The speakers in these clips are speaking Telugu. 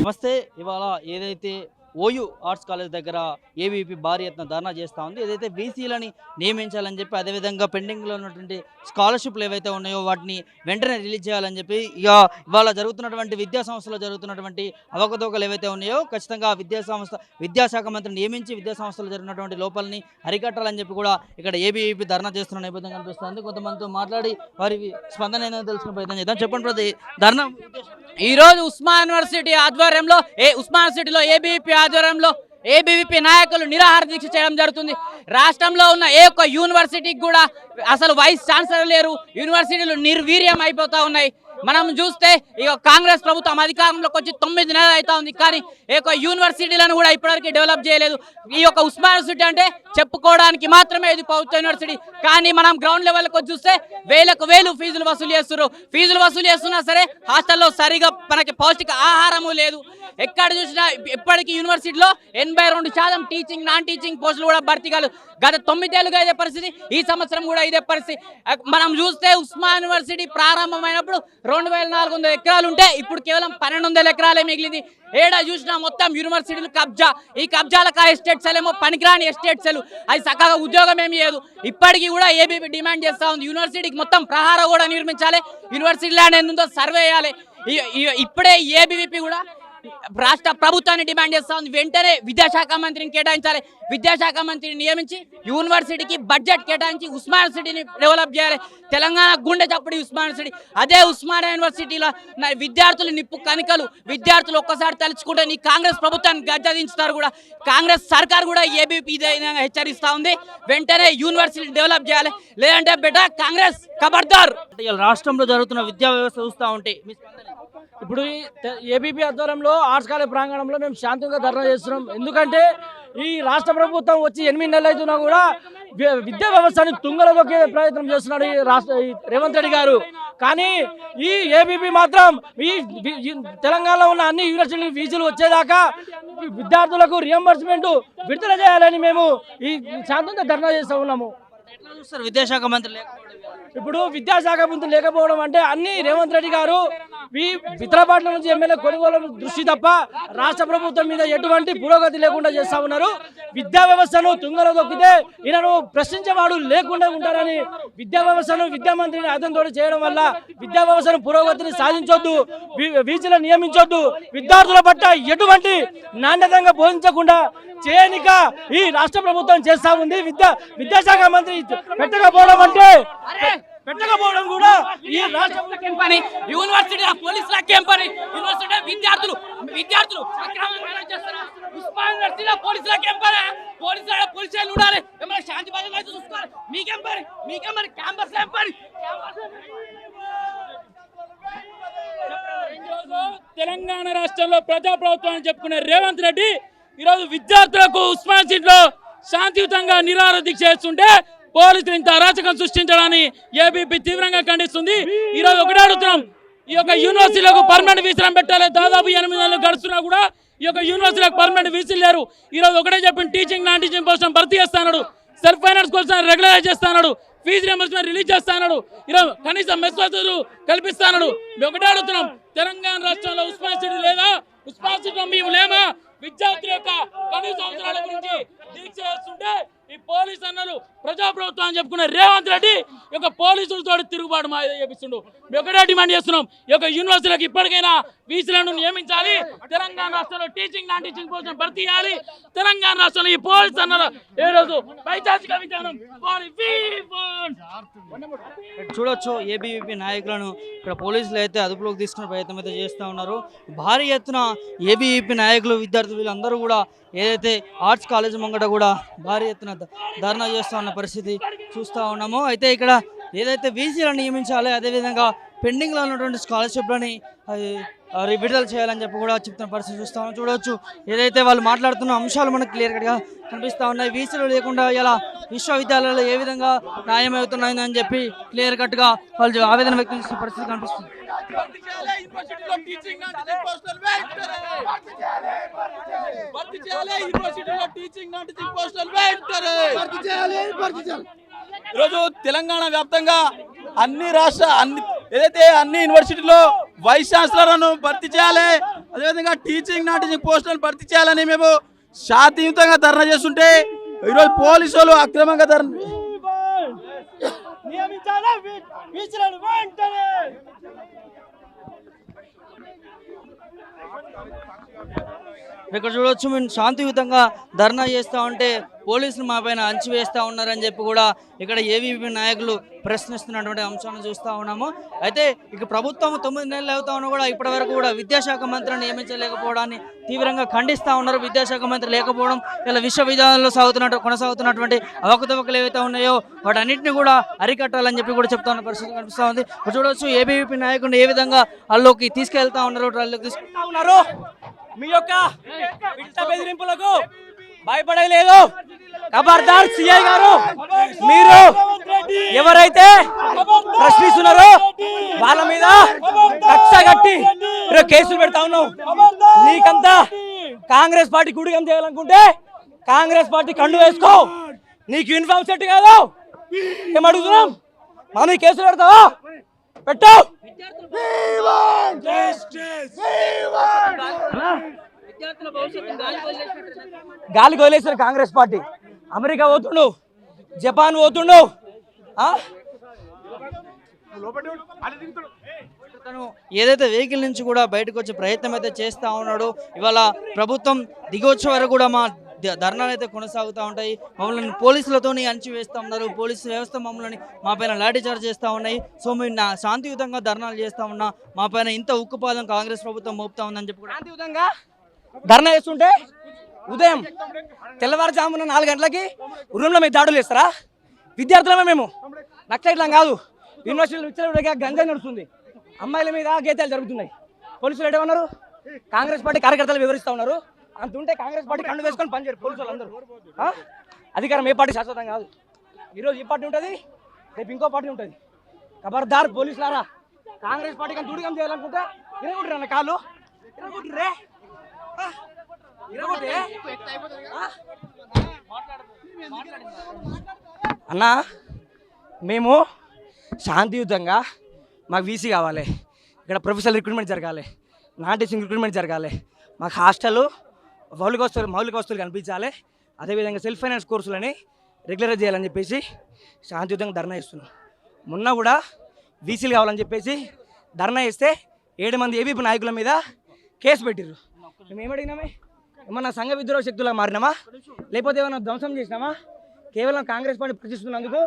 నమస్తే. ఇవాళ ఏదైతే ఓయూ ఆర్ట్స్ కాలేజ్ దగ్గర ఏబీవీపీ భారీ ఎత్తున ధర్నా చేస్తూ ఉంది. ఏదైతే బీసీలని నియమించాలని చెప్పి, అదేవిధంగా పెండింగ్లో ఉన్నటువంటి స్కాలర్షిప్లు ఏవైతే ఉన్నాయో వాటిని వెంటనే రిలీజ్ చేయాలని చెప్పి, ఇవాళ జరుగుతున్నటువంటి విద్యా సంస్థలో జరుగుతున్నటువంటి అవకతవకలు ఏవైతే ఉన్నాయో ఖచ్చితంగా విద్యాశాఖ మంత్రిని నియమించి విద్యా సంస్థలో జరిగినటువంటి లోపాలని అరికట్టాలని చెప్పి కూడా ఇక్కడ ఏబీవీపీ ధర్నా చేస్తున్న నేపథ్యం కనిపిస్తుంది. కొంతమందితో మాట్లాడి వారి స్పందన ఏందో తెలుసుకునే ప్రయత్నం చేద్దాం. చెప్పండి ప్రతి ధర్నా ఈరోజు ఉస్మాన్ యూనివర్సిటీ ఆధ్వర్యంలో ఉస్మాన్ యూనివర్సిటీలో ఏబీవీపీ ఆధ్వర్యంలో ఏబీవీపీ నాయకులు నిరాహార దీక్ష చేయడం జరుగుతుంది. రాష్ట్రంలో ఉన్న ఏ ఒక్క యూనివర్సిటీకి కూడా అసలు వైస్ ఛాన్సలర్ లేరు. యూనివర్సిటీలు నిర్వీర్యం అయిపోతా ఉన్నాయి. మనం చూస్తే ఇక కాంగ్రెస్ ప్రభుత్వం అధికారంలోకి వచ్చి 9 నెలలు అవుతా ఉంది, కానీ ఈ యొక్క యూనివర్సిటీలను కూడా ఇప్పటివరకు డెవలప్ చేయలేదు. ఈ యొక్క ఉస్మాన్ యూనివర్సిటీ అంటే చెప్పుకోవడానికి మాత్రమే ఇది ప్రభుత్వ యూనివర్సిటీ, కానీ మనం గ్రౌండ్ లెవెల్కి వచ్చి చూస్తే వేలు ఫీజులు వసూలు చేస్తున్నారు. ఫీజులు వసూలు చేస్తున్నా సరే హాస్టల్లో సరిగా మనకి పౌష్టిక ఆహారము లేదు. ఎక్కడ చూసినా ఇప్పటికీ యూనివర్సిటీలో 82% టీచింగ్ నాన్ టీచింగ్ పోస్టులు కూడా భర్తీ కాలేదు. గత 9 ఏళ్ళుగా ఇదే పరిస్థితి, ఈ సంవత్సరం కూడా ఇదే పరిస్థితి. మనం చూస్తే ఉస్మాన్ యూనివర్సిటీ ప్రారంభమైనప్పుడు 2400 ఎకరాలు ఉంటే ఇప్పుడు కేవలం 1200 ఎకరాలే మిగిలింది. ఏడా చూసినా మొత్తం యూనివర్సిటీలు కబ్జా. ఈ కబ్జాలకు ఆ ఎస్టేట్స్ ఏమో పనికిరాని ఎస్టేట్స్, అది చక్కగా ఉద్యోగం ఏమి లేదు. ఇప్పటికీ కూడా ఏబీపీ డిమాండ్ చేస్తూ ఉంది, యూనివర్సిటీకి మొత్తం ప్రహార కూడా నిర్మించాలి, యూనివర్సిటీ ల్యాండ్ ఏందో సర్వే చేయాలి. ఇప్పుడే ఏబీవీపీ కూడా రాష్ట్ర ప్రభుత్వాన్ని డిమాండ్ చేస్తా ఉంది, వెంటనే విద్యాశాఖ మంత్రిని కేటాయించాలి. విద్యాశాఖ మంత్రిని నియమించి యూనివర్సిటీకి బడ్జెట్ కేటాయించి ఉస్మాన్ యూనివర్సిటీని డెవలప్ చేయాలి. తెలంగాణ గుండె చప్పుడు ఉస్మాన్ యూనివర్సిటీ. అదే ఉస్మానియా యూనివర్సిటీలో విద్యార్థులు నిప్పు కనికలు. విద్యార్థులు ఒక్కసారి తలుచుకుంటే నీ కాంగ్రెస్ ప్రభుత్వాన్ని గద్దదించుతారు కూడా. కాంగ్రెస్ సర్కార్ కూడా ఏబీపీ హెచ్చరిస్తూ ఉంది, వెంటనే యూనివర్సిటీ డెవలప్ చేయాలి, లేదంటే బెట కాంగ్రెస్ ఖబర్దార్. రాష్ట్రంలో జరుగుతున్న విద్యా వ్యవస్థ చూస్తూ ఉంటే ఇప్పుడు ఏబీపీ ఆధ్వర్యంలో ఆర్ట్స్ కాలేజ్ ప్రాంగణంలో మేము శాంతంగా ధర్నా చేస్తున్నాం. ఎందుకంటే ఈ రాష్ట్ర ప్రభుత్వం వచ్చి 8 నెలలు అవుతున్నా కూడా విద్యా వ్యవస్థని తుంగలో దొక్కే ప్రయత్నం చేస్తున్నాడు ఈ రేవంత్ రెడ్డి గారు. కానీ ఈ ఏబీపీ మాత్రం ఈ తెలంగాణలో ఉన్న అన్ని యూనివర్సిటీ ఫీజులు వచ్చేదాకా విద్యార్థులకు రియంబర్స్మెంట్ విడుదల చేయాలని మేము ఈ శాంతంగా ధర్నా చేస్తూ ఉన్నాము. విద్యాశాఖ మంత్రి ఇప్పుడు విద్యాశాఖ మంత్రి లేకపోవడం అంటే అన్ని రేవంత్ రెడ్డి గారు ఈ వితరపాట్ల నుంచి ఎమ్మెల్యే కొనుగోలు దృష్టి తప్ప రాష్ట్ర ప్రభుత్వం మీద ఎటువంటి పురోగతి లేకుండా చేస్తా ఉన్నారు. విద్యా వ్యవస్థను తుంగలో దొక్కితే ఈయనను ప్రశ్నించేవాడు లేకుండా ఉంటారని విద్యా వ్యవస్థను విద్యామంత్రిని అతనితో చేయడం వల్ల విద్యా వ్యవస్థను పురోగతిని సాధించొద్దు, వీసీలను నియమించొద్దు, విద్యార్థుల పట్ల ఎటువంటి నాణ్యతంగా బోధించకుండా చేయనిక ఈ రాష్ట్ర ప్రభుత్వం చేస్తా ఉంది. విద్యాశాఖ మంత్రి పెట్టకపోవడం అంటే పెట్టకపోవడం కూడా ఈ రాష్ట్ర పని. యూనివర్సిటీ పోలీసుల పని. యూనివర్సిటీ విద్యార్థులు ఉస్మాన్ యూనివర్సిటీలో పోలీసుల పని. పోలీసులు ఉండాలి, శాంతి భద్రత చూసుకోవాలి. మీకేం పని క్యాంపస్ పని. తెలంగాణ రాష్ట్రంలో ప్రజాప్రభుత్వాన్ని చెప్పుకునే రేవంత్ రెడ్డి ఈరోజు విద్యార్థులకు ఉస్మాన్ యూనివర్సిటీలో శాంతియుతంగా నిరాహార దీక్ష చేస్తుంటే పోలీసులు ఇంత అరాచకం సృష్టించడాన్ని ఏబీపీ తీవ్రంగా ఖండిస్తుంది. ఈరోజు ఒకటే అడుగుతున్నాం, ఈ యొక్క యూనివర్సిటీలకు పర్మనెంట్ వీసీలను పెట్టాలి. దాదాపు 8 నెలలు గడుస్తున్నా కూడా ఈ యొక్క యూనివర్సిటీలకు పర్మనెంట్ వీసీలు లేరు. ఈరోజు ఒకటే చెప్పిన టీచింగ్ నాన్ టీచింగ్ పోస్ట్ భర్తీ చేస్తాడు, సెల్ఫ్ ఫైనాన్స్ కోసం రెగ్యులరైజ్ చేస్తాడు, ఫీజు రియంబర్స్మెంట్ రిలీజ్ చేస్తాడు, ఈరోజు కనీసం మెస్ వసతులు కల్పిస్తాడు. ఒకటే అడుగుతున్నాం, తెలంగాణ రాష్ట్రంలో ఉస్మాన్ యూనివర్సిటీ లేదా? ఉస్మాన్ యూనివర్సిటీలో మేము లేమా? విద్యార్థుల యొక్క కనీస అవసరాల గురించి దీక్ష చేస్తుంటే ఈ పోలీసు అన్నలు ప్రజాప్రభుత్వం చెప్పుకున్న రేవంత్ రెడ్డి ఈ యొక్క పోలీసులతో తిరుగుబాటు చేపిస్తుండు. ఒకటే డిమాండ్ చేస్తున్నాం, ఈ యొక్క యూనివర్సిటీలకు ఇప్పటికైనా వీసీలను నియమించాలి. తెలంగాణ రాష్ట్రంలో టీచింగ్ నాన్ టీచింగ్ కోసం భర్తీ చేయాలి. తెలంగాణ రాష్ట్రంలో ఈ పోలీసు అన్నల ఏ రోజు పైచాచిక విధానం చూడొచ్చు. ఏబీవీపీ నాయకులను ఇక్కడ పోలీసులు అయితే అదుపులోకి తీసుకునే ప్రయత్నం అయితే చేస్తూ ఉన్నారు. భారీ ఎత్తున ఏబీవీపీ నాయకులు విద్యార్థులు వీళ్ళందరూ కూడా ఏదైతే ఆర్ట్స్ కాలేజ్ ముంగట కూడా భారీ ఎత్తున ధర్నా చేస్తూ ఉన్న పరిస్థితి చూస్తూ ఉన్నాము. అయితే ఇక్కడ ఏదైతే వీసీలను నియమించాలి, అదేవిధంగా పెండింగ్లో ఉన్నటువంటి స్కాలర్షిప్లని విడుదల చేయాలని చెప్పి కూడా చెప్తున్న పరిస్థితి చూస్తాము. చూడవచ్చు ఏదైతే వాళ్ళు మాట్లాడుతున్న అంశాలు మనకు క్లియర్ కట్గా కనిపిస్తూ ఉన్నాయి. వీసీలు లేకుండా ఇలా విశ్వవిద్యాలయాలు ఏ విధంగా న్యాయమవుతున్నాయని చెప్పి క్లియర్ కట్గా వాళ్ళు ఆవేదన వ్యక్తం చేసిన పరిస్థితి కనిపిస్తుంది. ఈరోజు తెలంగాణ వ్యాప్తంగా అన్ని యూనివర్సిటీలో వైస్ ఛాన్సలర్లను భర్తీ చేయాలి. అదేవిధంగా టీచింగ్ నాన్ టీచింగ్ పోస్టులను భర్తీ చేయాలని మేము శాంతియుతంగా ధర్నా చేస్తుంటే ఈరోజు పోలీసు వాళ్ళు అక్రమంగా ఇక్కడ చూడవచ్చు మేము శాంతియుతంగా ధర్నా చేస్తూ ఉంటే పోలీసులు మా పైన అంచి వేస్తూ ఉన్నారని చెప్పి కూడా ఇక్కడ ఏబీవీపీ నాయకులు ప్రశ్నిస్తున్నటువంటి అంశాన్ని చూస్తూ ఉన్నాము. అయితే ఇక ప్రభుత్వం 9 నెలలు అవుతా ఉన్నా కూడా ఇప్పటి వరకు కూడా విద్యాశాఖ మంత్రిని నియమించలేకపోవడాన్ని తీవ్రంగా ఖండిస్తూ ఉన్నారు. విద్యాశాఖ మంత్రి లేకపోవడం ఇలా విశ్వవిద్యాలయంలో కొనసాగుతున్నటువంటి అవకతవకలు ఏవైతే ఉన్నాయో వాటన్నింటినీ కూడా అరికట్టాలని చెప్పి కూడా చెప్తా ఉన్న పరిస్థితి కనిపిస్తూ ఉంది. చూడవచ్చు ఏబీవీపీ నాయకుడిని ఏ విధంగా వాళ్ళకి తీసుకెళ్తా ఉన్నారు, వాళ్ళకి తీసుకెళ్తా ఉన్నారు. మీ యొక్క పిట్ట బెదిరింపులకు భయపడలేదు. ఖబర్దార్ సిఐ గారు, మీరు ఎవరైతే ప్రశ్నిస్తున్నారో వాళ్ళ మీద కక్ష కట్టి కేసులు పెడతా ఉన్నావు. నీకంతా కాంగ్రెస్ పార్టీ గుడిగం చేయాలనుకుంటే కాంగ్రెస్ పార్టీ కండు వేసుకో. నీకు యూనిఫామ్ సెట్ కాదు. ఏమడుగుతున్నాం? మా మీద కేసులు పెడతావా? పెట్టు. గాలి గోలేశారు కాంగ్రెస్ పార్టీ. అమెరికా పోతుండు, జపాన్ పోతుండు. తను ఏదైతే వెహికల్ నుంచి కూడా బయటకు వచ్చే ప్రయత్నం అయితే చేస్తూ ఉన్నాడు. ఇవాళ ప్రభుత్వం దిగొచ్చే వరకు కూడా మా ధర్నాలు అయితే కొనసాగుతూ ఉంటాయి. మమ్మల్ని పోలీసులతో అంచి వేస్తూ ఉన్నారు. పోలీసు వ్యవస్థ మమ్మల్ని మా పైన లాఠీ చార్జ్ చేస్తూ ఉన్నాయి. సో మేము శాంతియుతంగా ధర్నాలు చేస్తూ ఉన్నా మా పైన ఇంత ఉక్కుపాదం కాంగ్రెస్ ప్రభుత్వం మోపుతా ఉందని చెప్పి శాంతియుతంగా ధర్నా చేస్తుంటే ఉదయం తెల్లవారుజామున 4 గంటలకి ఉరుంలో మీద దాడులు చేస్తారా? విద్యార్థులమే మేము, నక్సలైట్లం కాదు. యూనివర్సిటీలో గంజాయి నడుస్తుంది, అమ్మాయిల మీద గీతాలు జరుగుతున్నాయి. పోలీసులు ఏమన్నారు? కాంగ్రెస్ పార్టీ కార్యకర్తలు వివరిస్తూ ఉన్నారు. అంతుంటే కాంగ్రెస్ పార్టీ కన్ను వేసుకొని పనిచేయరు పోలీసులు అందరూ. అధికారం ఏ పార్టీ శాశ్వతం కాదు. ఈరోజు ఈ పార్టీ ఉంటుంది, రేపు ఇంకో పార్టీ ఉంటుంది. ఖబర్దార్ పోలీసులారా, కాంగ్రెస్ పార్టీ కానీ దుడిగం చేయాలనుకుంటే ఇరగొట్టిరు అన్న కాళ్ళు, ఇరగొట్టిరే అన్నా. మేము శాంతియుతంగా మాకు వీసీ కావాలి, ఇక్కడ ప్రొఫెషనల్ రిక్రూట్మెంట్ జరగాలి, నాన్ టీచింగ్ రిక్రూట్మెంట్ జరగాలి, మాకు హాస్టల్ మౌలిక వస్తువులు కనిపించాలి, అదేవిధంగా సెల్ఫ్ ఫైనాన్స్ కోర్సులని రెగ్యులరైజ్ చేయాలని చెప్పేసి శాంతియుతంగా ధర్నా ఇస్తున్నాం. మొన్న కూడా వీసీలు కావాలని చెప్పేసి ధర్నా ఇస్తే 7 మంది ఏబీపీ నాయకుల మీద కేసు పెట్టిర్రు. మేము ఏమడిగినామే? ఏమన్నా సంఘ విద్రోహ శక్తులా మారినామా, లేకపోతే ఏమన్నా ధ్వంసం చేసినామా? కేవలం కాంగ్రెస్ పార్టీ ప్రశ్నిస్తున్నందుకు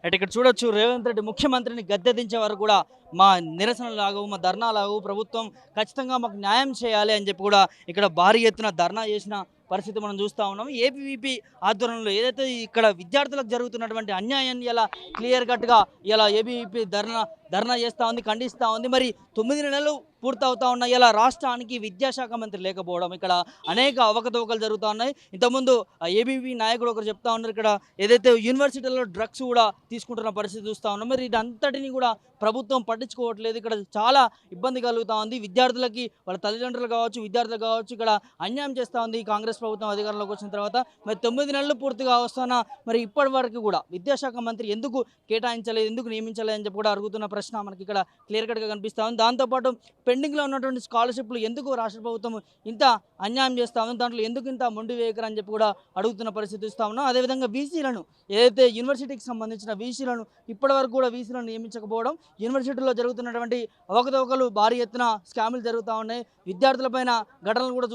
అంటే ఇక్కడ చూడొచ్చు రేవంత్ రెడ్డి ముఖ్యమంత్రిని గద్దె దించే వరకు కూడా మా నిరసనలాగు మా ధర్నాలాగు ప్రభుత్వం ఖచ్చితంగా మాకు న్యాయం చేయాలి అని చెప్పి కూడా ఇక్కడ భారీ ఎత్తున ధర్నా చేసిన పరిస్థితి మనం చూస్తూ ఉన్నాం. ఏబీవీపీ ఆధ్వర్యంలో ఏదైతే ఇక్కడ విద్యార్థులకు జరుగుతున్నటువంటి అన్యాయాన్ని ఇలా క్లియర్ కట్గా ఇలా ఏబీవీపీ ధర్నా చేస్తూ ఉంది, ఖండిస్తూ ఉంది. మరి 9 నెలలు పూర్తవుతా ఉన్నాయి. ఇలా రాష్ట్రానికి విద్యాశాఖ మంత్రి లేకపోవడం, ఇక్కడ అనేక అవకతవకలు జరుగుతూ ఉన్నాయి. ఇంతకుముందు ఏబీవీ నాయకుడు ఒకరు చెప్తా ఉన్నారు, ఇక్కడ ఏదైతే యూనివర్సిటీలో డ్రగ్స్ కూడా తీసుకుంటున్న పరిస్థితి చూస్తూ ఉన్నాం. మరి ఇదంతటిని కూడా ప్రభుత్వం పట్టించుకోవట్లేదు. ఇక్కడ చాలా ఇబ్బంది కలుగుతూ ఉంది. విద్యార్థులకి వాళ్ళ తల్లిదండ్రులు కావచ్చు, విద్యార్థులు కావచ్చు, ఇక్కడ అన్యాయం చేస్తూ ఉంది కాంగ్రెస్ ప్రభుత్వం అధికారంలోకి వచ్చిన తర్వాత. మరి 9 నెలలు పూర్తిగా వస్తున్నా మరి ఇప్పటి వరకు కూడా విద్యాశాఖ మంత్రి ఎందుకు కేటాయించలేదు, ఎందుకు నియమించలేదు అని చెప్పి కూడా అడుగుతున్న ప్రశ్న మనకి ఇక్కడ క్లియర్ కట్గా కనిపిస్తూ ఉంది. దాంతోపాటు పెండింగ్లో ఉన్నటువంటి స్కాలర్షిప్లు ఎందుకు రాష్ట్ర ప్రభుత్వం ఇంత అన్యాయం చేస్తూ ఉంది, దాంట్లో ఎందుకు ఇంత మొండి వేయకరు అని చెప్పి కూడా అడుగుతున్న పరిస్థితి ఇస్తూ ఉన్నాం. అదేవిధంగా వీసీలను ఏదైతే యూనివర్సిటీకి సంబంధించిన వీసీలను ఇప్పటి వరకు కూడా వీసీలను నియమించకపోవడం, యూనివర్సిటీలో జరుగుతున్నటువంటి అవకతవకలు భారీ ఎత్తున స్కాములు జరుగుతూ ఉన్నాయి. విద్యార్థులపైన ఘటనలు కూడా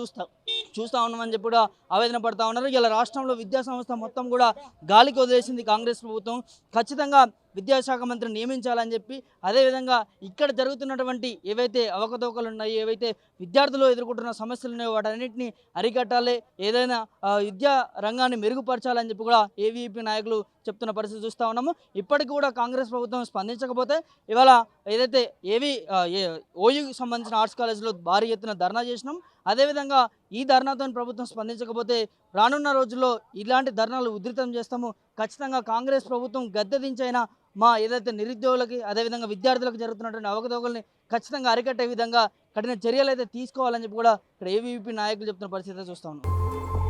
చూస్తూ ఉన్నామని చెప్పి కూడా ఆవేదన పడుతూ ఉన్నారు. ఇలా రాష్ట్రంలో విద్యా సంస్థ మొత్తం కూడా గాలికి వదిలేసింది కాంగ్రెస్ ప్రభుత్వం. ఖచ్చితంగా విద్యాశాఖ మంత్రిని నియమించాలని చెప్పి, అదేవిధంగా ఇక్కడ జరుగుతున్నటువంటి ఏవైతే అవకతవకలు ఉన్నాయో, ఏవైతే విద్యార్థులు ఎదుర్కొంటున్న సమస్యలు ఉన్నాయో వాటన్నిటిని అరికట్టాలి, ఏదైనా విద్యా రంగాన్ని మెరుగుపరచాలని చెప్పి కూడా ఏబీవీపీ నాయకులు చెప్తున్న పరిస్థితి చూస్తూ ఉన్నాము. ఇప్పటికి కూడా కాంగ్రెస్ ప్రభుత్వం స్పందించకపోతే ఇవాళ ఏదైతే ఓయూకి సంబంధించిన ఆర్ట్స్ కాలేజీలో భారీ ఎత్తున ధర్నా చేసినాం. అదేవిధంగా ఈ ధర్నాతో ప్రభుత్వం స్పందించకపోతే రానున్న రోజుల్లో ఇలాంటి ధర్నాలు ఉధృతం చేస్తాము. ఖచ్చితంగా కాంగ్రెస్ ప్రభుత్వం గద్దె దించైనా మా ఏదైతే నిరుద్యోగులకి అదేవిధంగా విద్యార్థులకు జరుగుతున్నటువంటి అవకతవకల్ని ఖచ్చితంగా అరికట్టే విధంగా కఠిన చర్యలు అయితే తీసుకోవాలని చెప్పి కూడా ఇక్కడ ఏబీవీపీ నాయకులు చెప్తున్న పరిస్థితి చూస్తూ ఉన్నాం.